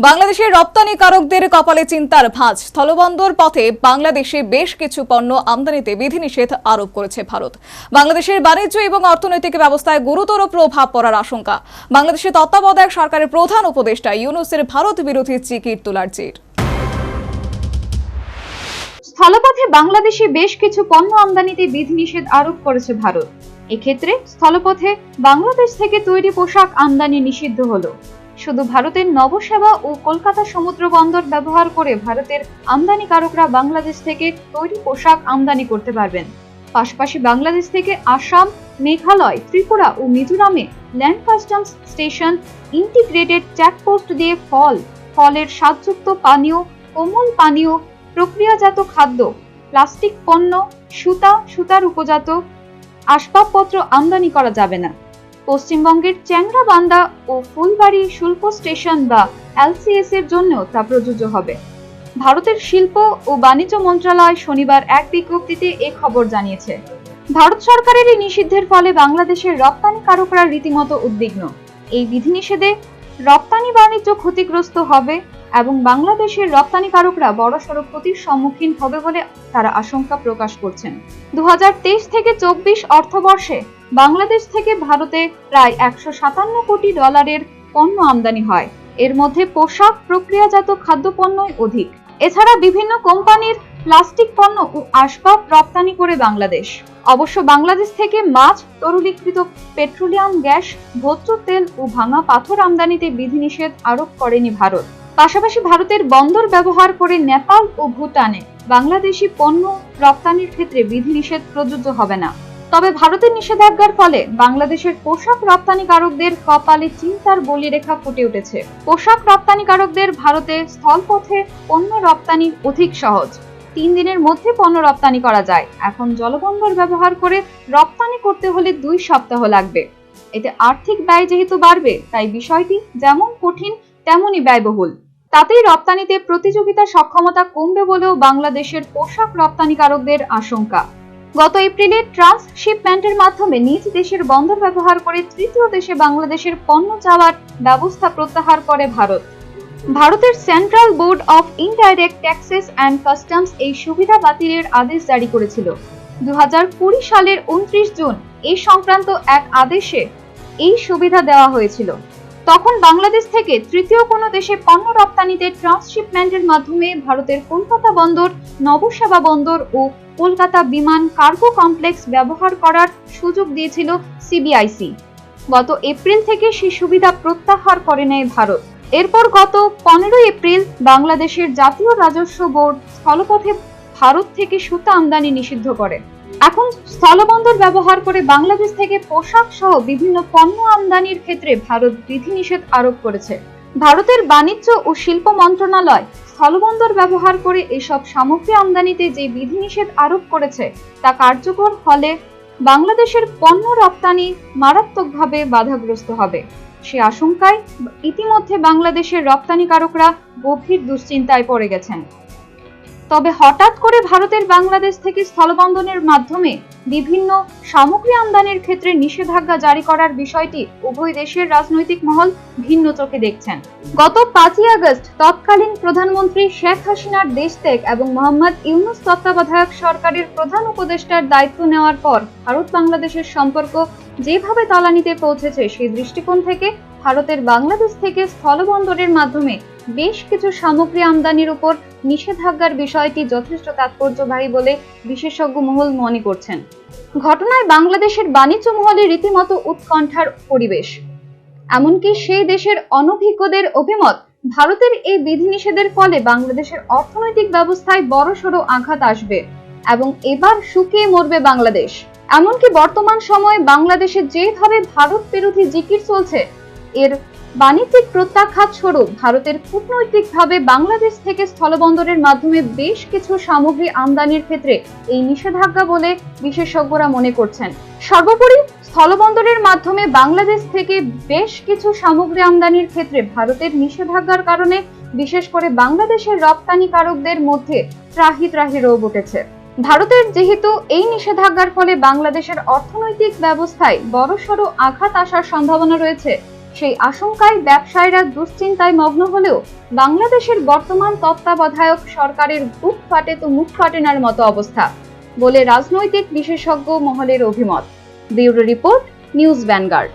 বাংলাদেশের রপ্তানিকারকদের কপালে চিন্তার ভাঁজ। স্থলবন্দর পথে বাংলাদেশে বেশ কিছু পণ্য আমদানিতে বিধিনিষেধ আরোপ করেছে ভারত। বাংলাদেশের বাণিজ্য এবং অর্থনৈতিক ব্যবস্থায় গুরুতর প্রভাব পড়ার আশঙ্কা। বাংলাদেশের তত্ত্বাবধায়ক সরকারের প্রধান উপদেষ্টা ইউনূসের ভারত বিরোধী চিকির তোলার জের। স্থলপথে বাংলাদেশে বেশ কিছু পণ্য আমদানিতে বিধিনিষেধ আরোপ করেছে ভারত। এক্ষেত্রে স্থলপথে বাংলাদেশ থেকে তৈরি পোশাক আমদানি নিষিদ্ধ হলো। শুধু ভারতের নবসেবা ও কলকাতা সমুদ্র বন্দর ব্যবহার করে ভারতের আমদানিকারকরা বাংলাদেশ থেকে তৈরি পোশাক আমদানি করতে পারবেন। পাশাপাশি বাংলাদেশ থেকে আসাম, মেঘালয়, ত্রিপুরা ও মিজোরামে land customs station, integrated checkpost দিয়ে ফলের স্বাদযুক্ত পানীয়, কোমল পানীয়, প্রক্রিয়াজাত খাদ্য, প্লাস্টিক পণ্য, সুতার উপজাত আসবাবপত্র আমদানি করা যাবে না। পশ্চিমবঙ্গের চ্যাংড়াবান্ধা ও ফুলবাড়ি শুল্ক স্টেশন বা এলসিএস এর জন্যও তা প্রযোজ্য হবে। ভারতের শিল্প ও বাণিজ্য মন্ত্রণালয় শনিবার এক বিজ্ঞপ্তিতে এ খবর জানিয়েছে। ভারত সরকারের এই নিষিদ্ধের ফলে বাংলাদেশের রপ্তানিকারকরা রীতিমতো উদ্বিগ্ন। এই বিধিনিষেধে রপ্তানি বাণিজ্য ক্ষতিগ্রস্ত হবে এবং বাংলাদেশের রপ্তানিকারকরা বড়সড় ক্ষতির সম্মুখীন হবে বলে তারা আশঙ্কা প্রকাশ করছেন। 2023 থেকে 24 অর্থবর্ষে বাংলাদেশ থেকে ভারতে প্রায় $157 কোটি পণ্য আমদানি হয়। এর মধ্যে পোশাক, প্রক্রিয়াজাত খাদ্যপণ্যই অধিক। এছাড়া বিভিন্ন কোম্পানির প্লাস্টিক পণ্য ও আসবাব রপ্তানি করে বাংলাদেশ। অবশ্য বাংলাদেশ থেকে মাছ, তরলীকৃত পেট্রোলিয়াম গ্যাস, ভোজ্য তেল ও ভাঙা পাথর আমদানিতে বিধিনিষেধ আরোপ করেনি ভারত। পাশাপাশি ভারতের বন্দর ব্যবহার করে নেপাল ও ভুটানে বাংলাদেশি পণ্য রপ্তানির ক্ষেত্রে বিধিনিষেধ প্রযোজ্য হবে না। তবে ভারতের নিষেধাজ্ঞার ফলে বাংলাদেশের পোশাক রপ্তানিকারকদের কপালে চিন্তার বলিরেখা ফুটে উঠেছে। পোশাক রপ্তানিকারকদের ভারতে স্থলপথে পণ্য রপ্তানি অধিক সহজ। 3 দিনের মধ্যে পণ্য রপ্তানি করা যায়। এখন জলবন্দর ব্যবহার করে রপ্তানি করতে হলে 2 সপ্তাহ লাগবে। এতে আর্থিক ব্যয় যেহেতু বাড়বে, তাই বিষয়টি যেমন কঠিন তেমনই ব্যয়বহুল। তাতেই রপ্তানিতে প্রতিযোগিতা সক্ষমতা কমবে বলেও বাংলাদেশের পোশাক রপ্তানিকারকদের আশঙ্কা। গত এপ্রিলে ট্রান্সশিপমেন্টের মাধ্যমে নিজ দেশের বন্দর ব্যবহার করে তৃতীয় দেশে বাংলাদেশের পণ্য যাওয়ার ব্যবস্থা প্রত্যাহার করে ভারত। ভারতের central board of indirect taxes and customs এই সুবিধা বাতিলের আদেশ জারি করেছিল। 2020 সালের 29 জুন এই সংক্রান্ত এক আদেশে এই সুবিধা দেওয়া হয়েছিল। তখন বাংলাদেশ থেকে তৃতীয় কোনো দেশে পণ্য রপ্তানিতে ট্রান্সশিপমেন্টের মাধ্যমে ভারতের কলকাতা বন্দর, নবসেবা বন্দর ও কলকাতা বিমান কার্গো কমপ্লেক্স ব্যবহার করার সুযোগ দিয়েছিল সিবিআইসি। গত এপ্রিল থেকে সেই সুবিধা প্রত্যাহার করে নেয় ভারত। এরপর গত 15 এপ্রিল বাংলাদেশের জাতীয় রাজস্ব বোর্ড স্থলপথে ভারত থেকে সুতা আমদানি নিষিদ্ধ করে। এখন স্থলবন্দর ব্যবহার করে বাংলাদেশ থেকে পোশাক সহ বিভিন্ন পণ্য আমদানির ক্ষেত্রে ভারত বিধিনিষেধ আরোপ করেছে। ভারতের বাণিজ্য ও শিল্প মন্ত্রণালয় স্থলবন্দর ব্যবহার করে এসব সামগ্রী আমদানিতে যে বিধিনিষেধ আরোপ করেছে তা কার্যকর হলে বাংলাদেশের পণ্য রপ্তানি মারাত্মকভাবে বাধাগ্রস্ত হবে। সে আশঙ্কায় ইতিমধ্যে বাংলাদেশের রপ্তানিকারকরা গভীর দুশ্চিন্তায় পড়ে গেছেন। তবে হঠাৎ করে ভারতের বাংলাদেশ থেকে স্থলবন্দরের মাধ্যমে বিভিন্ন সামগ্রী আমদানির ক্ষেত্রে নিষেধাজ্ঞা জারি করার বিষয়টি উভয় দেশের রাজনৈতিক মহল ভিন্ন চোখে দেখছেন। গত 5 আগস্ট তৎকালীন প্রধানমন্ত্রী শেখ হাসিনার দেশত্যাগ এবং মোহাম্মদ ইউনূস তত্ত্বাবধায়ক সরকারের প্রধান উপদেষ্টার দায়িত্ব নেওয়ার পর ভারত বাংলাদেশের সম্পর্ক যেভাবে তলানিতে পৌঁছেছে, সেই দৃষ্টিকোণ থেকে ভারতের বাংলাদেশ থেকে স্থলবন্দরের মাধ্যমে বেশ কিছু সামগ্রী আমদানির উপর নিষেধাজ্ঞার বিষয়টি যথেষ্ট তাৎপর্যবাহী বলে বিশেষজ্ঞ মহল মনে করছেন। ঘটনায় বাংলাদেশের বাণিজ্য মহলে রীতিমতো উৎকণ্ঠার পরিবেশ। এমনকি সেই দেশের অনভিজ্ঞদের অভিমত, ভারতের এই বিধিনিষেধের ফলে বাংলাদেশের অর্থনৈতিক ব্যবস্থায় বড়সড় আঘাত আসবে এবং এবার শুকিয়ে মরবে বাংলাদেশ। এমনকি বর্তমান সময়ে বাংলাদেশে যেভাবে ভারত বিরোধী জিকির চলছে, এর বাণিজ্যিক প্রত্যাঘাত স্বরূপ ভারতের কূটনৈতিকভাবে বাংলাদেশ থেকে স্থলবন্দরের মাধ্যমে বেশ কিছু সামগ্রী আমদানির ক্ষেত্রে এই নিষেধাজ্ঞা বলে বিশেষজ্ঞরা মনে করছেন। সর্বোপরি স্থলবন্দরের মাধ্যমে বাংলাদেশ থেকে বেশ কিছু সামগ্রী আমদানির ক্ষেত্রে ভারতের নিষেধাজ্ঞার কারণে বিশেষ করে বাংলাদেশের রপ্তানিকারকদের মধ্যে ত্রাহি রোগ উঠেছে। ভারতের যেহেতু এই নিষেধাজ্ঞার ফলে বাংলাদেশের অর্থনৈতিক ব্যবস্থায় বড়সড় আঘাত আসার সম্ভাবনা রয়েছে, সেই আশঙ্কায় ব্যবসায়ীরা দুশ্চিন্তায় মগ্ন হলেও বাংলাদেশের বর্তমান তত্ত্বাবধায়ক সরকারের বুক ফাটে তো মুখ ফাটেনার মতো অবস্থা বলে রাজনৈতিক বিশেষজ্ঞ মহলের অভিমত। Bureau report, news vanguard.